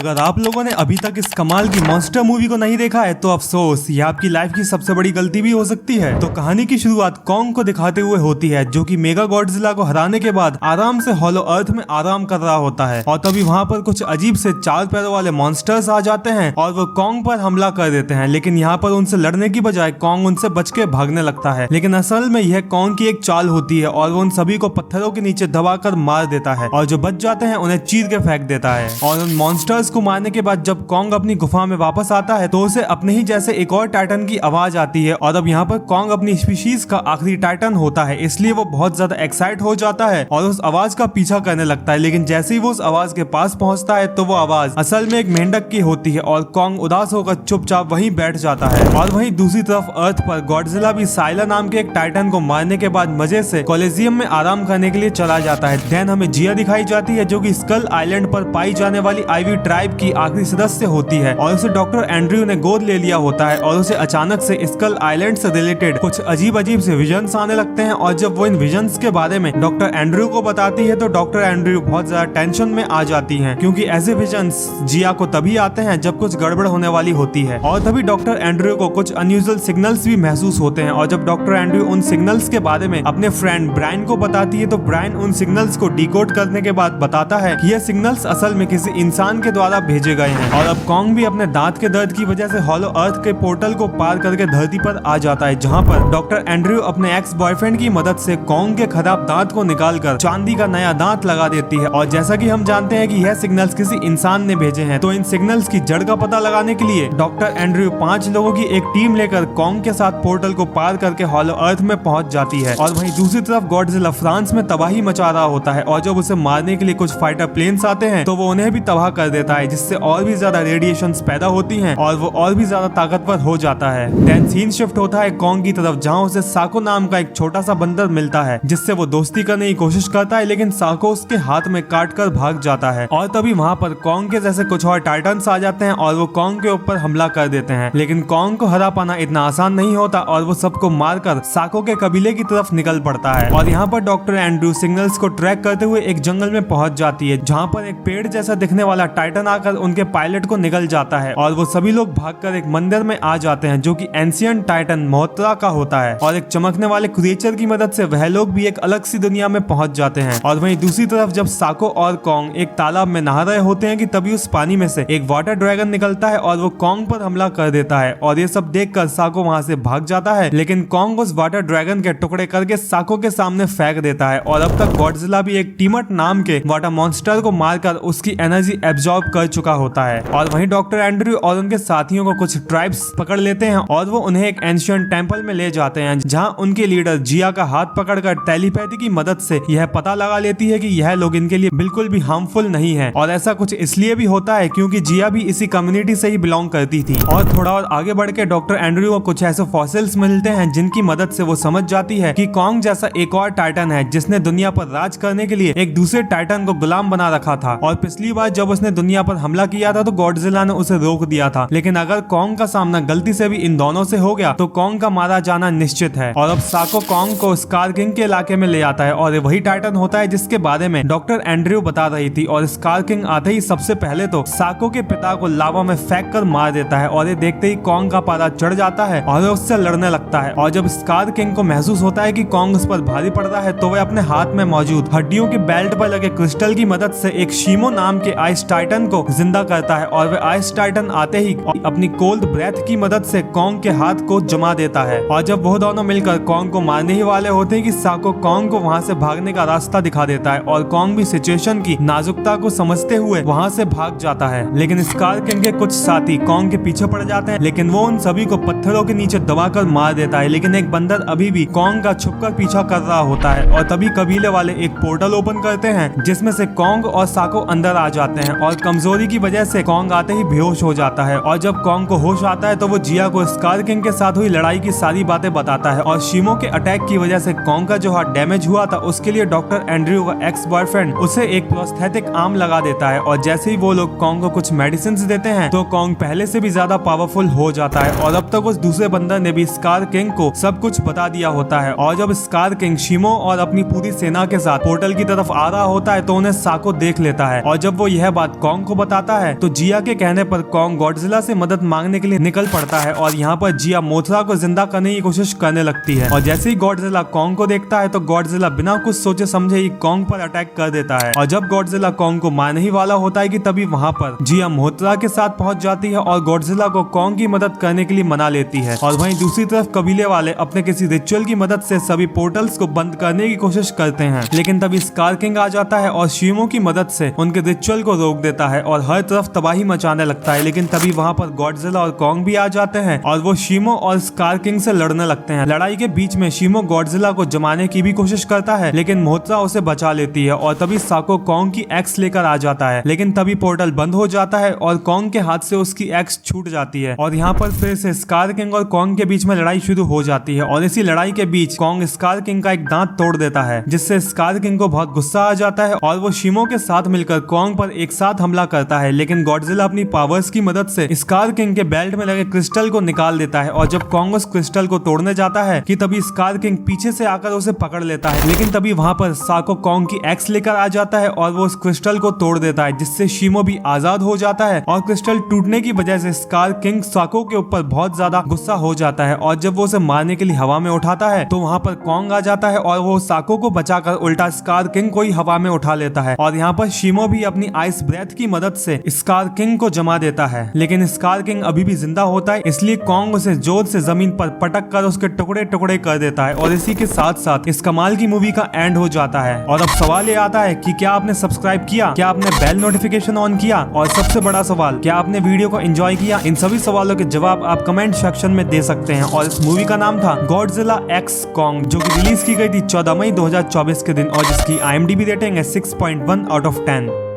अगर आप लोगों ने अभी तक इस कमाल की मॉन्स्टर मूवी को नहीं देखा है तो अफसोस, यह आपकी लाइफ की सबसे बड़ी गलती भी हो सकती है। तो कहानी की शुरुआत कॉन्ग को दिखाते हुए होती है, जो कि मेगा गॉडजिला को हराने के बाद आराम से हॉलो अर्थ में आराम कर रहा होता है। और तभी वहाँ पर कुछ अजीब से 4 पैरों वाले मॉन्स्टर्स आ जाते हैं और वो कॉन्ग पर हमला कर देते हैं। लेकिन यहाँ पर उनसे लड़ने की बजाय कॉन्ग उनसे बच के भागने लगता है। लेकिन असल में यह कॉन्ग की एक चाल होती है और वो उन सभी को पत्थरों के नीचे दबाकर मार देता है और जो बच जाते हैं उन्हें चीर के फेंक देता है। और उन मॉन्स्टर्स को मारने के बाद जब कॉन्ग अपनी गुफा में वापस आता है तो उसे अपने ही जैसे एक और टाइटन की आवाज आती है। और अब यहाँ पर कॉन्ग अपनी स्पीशीज का आखिरी टाइटन होता है, इसलिए वो बहुत ज्यादा एक्साइट हो जाता है और उस आवाज का पीछा करने लगता है। लेकिन जैसे ही वो उस आवाज के पास पहुंचता है तो वो आवाज असल में एक मेंढक की होती है और कॉन्ग उदास होकर चुपचाप वहीं बैठ जाता है। और वहीं दूसरी तरफ अर्थ पर गॉडजिला भी साइला नाम के एक टाइटन को मारने के बाद मजे से कोलिजियम में आराम करने के लिए चला जाता है। देन हमें जिया दिखाई जाती है, जो कि स्कल आइलैंड पर पाई जाने वाली आईवी ट्राइब की आखिरी सदस्य होती है और उसे डॉक्टर एंड्रयू ने गोद ले लिया होता है। और उसे अचानक से स्कल आइलैंड से रिलेटेड कुछ अजीब से विजन्स आने लगते हैं। और जब वो इन विजन्स के बारे में डॉक्टर एंड्रयू को बताती है तो डॉक्टर एंड्रयू बहुत ज्यादा टेंशन में आ जाती हैं, क्योंकि ऐसे विजन्स जिया को तभी आते हैं जब कुछ गड़बड़ होने वाली होती है। और तभी डॉक्टर एंड्रयू को कुछ अनयूजुअल सिग्नल्स भी महसूस होते हैं। और जब डॉक्टर एंड्रयू उन सिग्नल्स के बारे में अपने फ्रेंड ब्रायन को बताती है तो ब्रायन उन सिग्नल्स को डिकोड करने के बाद बताता है कि ये सिग्नल्स असल में किसी इंसान के द्वारा भेजे गए हैं। और अब कॉन्ग भी अपने दांत के दर्द की वजह से हॉलो अर्थ के पोर्टल को पार करके धरती पर आ जाता है, जहाँ पर डॉक्टर एंड्रयू अपने एक्स बॉयफ्रेंड की मदद से कॉन्ग के खराब दांत को निकालकर चांदी का नया दांत लगा देती है। और जैसा कि हम जानते हैं कि यह सिग्नल्स किसी इंसान ने भेजे हैं, तो इन सिग्नल्स की जड़ का पता लगाने के लिए डॉक्टर एंड्रयू 5 लोगों की एक टीम लेकर कॉन्ग के साथ पोर्टल को पार करके हॉलो अर्थ में पहुंच जाती है। और वहीं दूसरी तरफ गॉडजिला फ्रांस में तबाही मचा रहा होता है और जब उसे मारने के लिए कुछ फाइटर प्लेन्स आते हैं तो वो उन्हें भी तबाह कर देता है, जिससे और भी ज्यादा रेडिएशंस पैदा होती हैं और वो और भी ज्यादा ताकतवर हो जाता है। देन सीन शिफ्ट होता है कॉन्ग की तरफ, जहाँ उसे साको नाम का एक छोटा सा बंदर मिलता है, जिससे वो दोस्ती करने की कोशिश करता है, लेकिन साको उसके हाथ में काट कर भाग जाता है। और तभी वहाँ पर कॉन्ग के जैसे कुछ और टाइटन्स आ जाते हैं और वो कॉन्ग के ऊपर हमला कर देते हैं। लेकिन कॉन्ग को हरा पाना इतना आसान नहीं होता और वो सबको मारकर साको के कबीले की तरफ निकल पड़ता है। और यहाँ पर डॉक्टर एंड्रयू सिग्नल्स को ट्रैक करते हुए एक जंगल में पहुंच जाती है, जहाँ पर एक पेड़ जैसा दिखने वाला टाइटन आकर उनके पायलट को निगल जाता है और वो सभी लोग भागकर एक मंदिर में आ जाते हैं, जो कि एंशिएंट टाइटन मोहत्रा का होता है। और एक चमकने वाले क्रिएचर की मदद से वह लोग भी एक अलग सी दुनिया में पहुंच जाते हैं। और वहीं दूसरी तरफ जब साको और कॉन्ग एक तालाब में नहा रहे होते हैं कि तभी उस पानी में से एक वाटर ड्रैगन निकलता है और वो कॉन्ग पर हमला कर देता है। और ये सब देखकर साको वहां से भाग जाता है, लेकिन कॉन्ग उस वाटर ड्रैगन के टुकड़े करके साको के सामने फेंक देता है। और अब तक गॉडजिला भी एक टीमट नाम के वाटर मॉन्स्टर को मारकर उसकी एनर्जी एब्जॉर्ब कर चुका होता है। और वहीं डॉक्टर एंड्रयू और उनके साथियों को कुछ ट्राइब्स पकड़ लेते हैं और वो उन्हें एक एंशिएंट टेंपल में ले जाते हैं, जहां उनके लीडर जिया का हाथ पकड़कर टेलीपैथी की मदद से यह पता लगा लेती है कि यह लोग इनके लिए बिल्कुल भी हार्मफुल नहीं है। और ऐसा कुछ इसलिए भी होता है क्योंकि जिया भी इसी कम्युनिटी से ही बिलोंग करती थी। और थोड़ा और आगे बढ़ के डॉक्टर एंड्रयू को कुछ ऐसे फॉसिल्स मिलते हैं जिनकी मदद से वो समझ जाती है कि कॉन्ग जैसा एक और टाइटन है जिसने दुनिया पर राज करने के लिए एक दूसरे टाइटन को गुलाम बना रखा था। और पिछली बार जब उसने दुनिया पर हमला किया था तो गॉडजिला ने उसे रोक दिया था, लेकिन अगर कॉन्ग का सामना गलती से भी इन दोनों से हो गया तो कॉन्ग का मारा जाना निश्चित है। और अब साको कॉन्ग को स्कार किंग के इलाके में ले आता है और वही टाइटन होता है जिसके बारे में डॉक्टर एंड्रयू बता रही थी। और स्कार किंग आते ही सबसे पहले तो साको के पिता को लावा में फेंक कर मार देता है और ये देखते ही कॉन्ग का पारा चढ़ जाता है और उससे लड़ने लगता है। और जब स्कार किंग को महसूस होता है कि कॉन्ग उस पर भारी पड़ रहा है तो वह अपने हाथ में मौजूद हड्डियों के बेल्ट पर लगे क्रिस्टल की मदद से एक शीमो नाम के आइस टाइटन को जिंदा करता है। और वह आइस टाइटन आते ही अपनी कोल्ड ब्रेथ की मदद से कॉन्ग के हाथ को जमा देता है। और जब वो दोनों मिलकर कॉन्ग को मारने ही वाले होते हैं कि साको कॉन्ग को वहां से भागने का रास्ता दिखा देता है और कॉन्ग भी सिचुएशन की नाजुकता को समझते हुए वहां से भाग जाता है। लेकिन स्कार किंग के कुछ साथी कॉन्ग के पीछे पड़ जाते हैं, लेकिन वो उन सभी को पत्थरों के नीचे दबाकर मार देता है। लेकिन एक बंदर अभी भी कॉन्ग का छुपकर पीछा कर रहा होता है और तभी कबीले वाले एक पोर्टल ओपन करते हैं, जिसमें से कॉन्ग और साको अंदर आ जाते हैं। और कमजोरी की वजह से कॉन्ग आते ही बेहोश हो जाता है। और जब कॉन्ग को होश आता है तो वो जिया को स्कार किंग के साथ हुई लड़ाई की सारी बातें बताता है। और शीमो के अटैक की वजह से कॉन्ग का जो हाथ डैमेज हुआ था उसके लिए डॉक्टर एंड्रयू का एक्स बॉयफ्रेंड उसे एक प्रोस्थेटिक आर्म लगा देता है। और जैसे ही वो लोग कॉन्ग को कुछ मेडिसिन देते हैं तो कॉन्ग पहले से भी ज्यादा पावरफुल हो जाता है। और अब तक उस दूसरे बंदर ने भी स्कार किंग को सब कुछ बता दिया होता है। और जब स्कार किंग शीमो और अपनी पूरी सेना के साथ पोर्टल की तरफ आ रहा होता है तो उन्हें साको देख लेता है। और जब वो यह बात कॉन्ग को बताता है तो जिया के कहने पर कॉन्ग गॉडजिला से मदद मांगने के लिए निकल पड़ता है और यहाँ पर जिया मोथरा को जिंदा करने की कोशिश करने लगती है। और जैसे ही गॉडजिला कॉन्ग को देखता है तो गॉडजिला बिना कुछ सोचे समझे ही कॉन्ग पर अटैक कर देता है। और जब गॉडजिला कॉन्ग को मारने ही वाला होता है कि तभी वहाँ पर जिया मोथरा के साथ पहुंच जाती है और गॉडजिला को कॉन्ग की मदद करने के लिए मना लेती है। और वहीं दूसरी तरफ कबीले वाले अपने किसी रिचुअल की मदद से सभी पोर्टल्स को बंद करने की कोशिश करते हैं, लेकिन तभी स्कार किंग आ जाता है और शिमो की मदद से उनके रिचुअल को रोक देता है और हर तरफ तबाही मचाने लगता है। लेकिन तभी वहाँ पर गॉडजिला और कॉन्ग भी आ जाते हैं और वो शिमो और स्कार किंग से लड़ने लगते हैं। लड़ाई के बीच में शिमो गॉडजिला को जमाने की भी कोशिश करता है, लेकिन मोथरा उसे बचा लेती है और तभी साको कॉन्ग की एक्स लेकर आ जाता है। लेकिन तभी पोर्टल बंद हो जाता है और कॉन्ग के हाथ से उसकी एक्स छूट जाती है और यहाँ पर फिर से स्कार किंग और कॉन्ग के बीच में लड़ाई शुरू हो जाती है। और इसी लड़ाई के बीच कॉन्ग स्कार किंग का एक दांत तोड़ देता है, जिससे स्कार किंग को बहुत गुस्सा आ जाता है और वो शिमो के साथ मिलकर कॉन्ग पर एक साथ हमला करता है। लेकिन गॉडजिला अपनी पावर्स की मदद से स्कार किंग के बेल्ट में लगे क्रिस्टल को निकाल देता है और जब कॉन्ग उस क्रिस्टल को तोड़ने जाता है कि तभी स्कार किंग पीछे से आकर उसे पकड़ लेता है। लेकिन तभी वहाँ पर साको कॉन्ग की एक्स लेकर आ जाता है और वो उस क्रिस्टल को तोड़ देता है, जिससे शिमो भी आजाद हो जाता है। और क्रिस्टल टूटने की वजह से स्कार किंग साको के ऊपर बहुत ज्यादा गुस्सा हो जाता है और जब वो उसे मारने के लिए हवा में उठाता है तो वहाँ पर कॉन्ग आ जाता है और वो साको को बचाकर उल्टा स्कार किंग को ही हवा में उठा लेता है। और यहाँ पर शिमो भी अपनी आइस ब्रेथ की मदद से स्कार किंग को जमा देता है, लेकिन स्कार किंग अभी भी जिंदा होता है, इसलिए कॉन्ग उसे जोर से जमीन पर पटक कर उसके टुकड़े टुकड़े कर देता है। और इसी के साथ साथ इस कमाल की मूवी का एंड हो जाता है। और अब सवाल ये आता है कि क्या आपने सब्सक्राइब किया, क्या आपने बेल नोटिफिकेशन ऑन किया, और सबसे बड़ा सवाल, क्या आपने वीडियो को एंजॉय किया? इन सभी सवालों के जवाब आप कमेंट सेक्शन में दे सकते हैं। और इस मूवी का नाम था गॉडजिला एक्स कॉन्ग, जो कि रिलीज की गई थी 14 मई 2024 के दिन और जिसकी IMDb रेटिंग है 6.1 आउट ऑफ 10।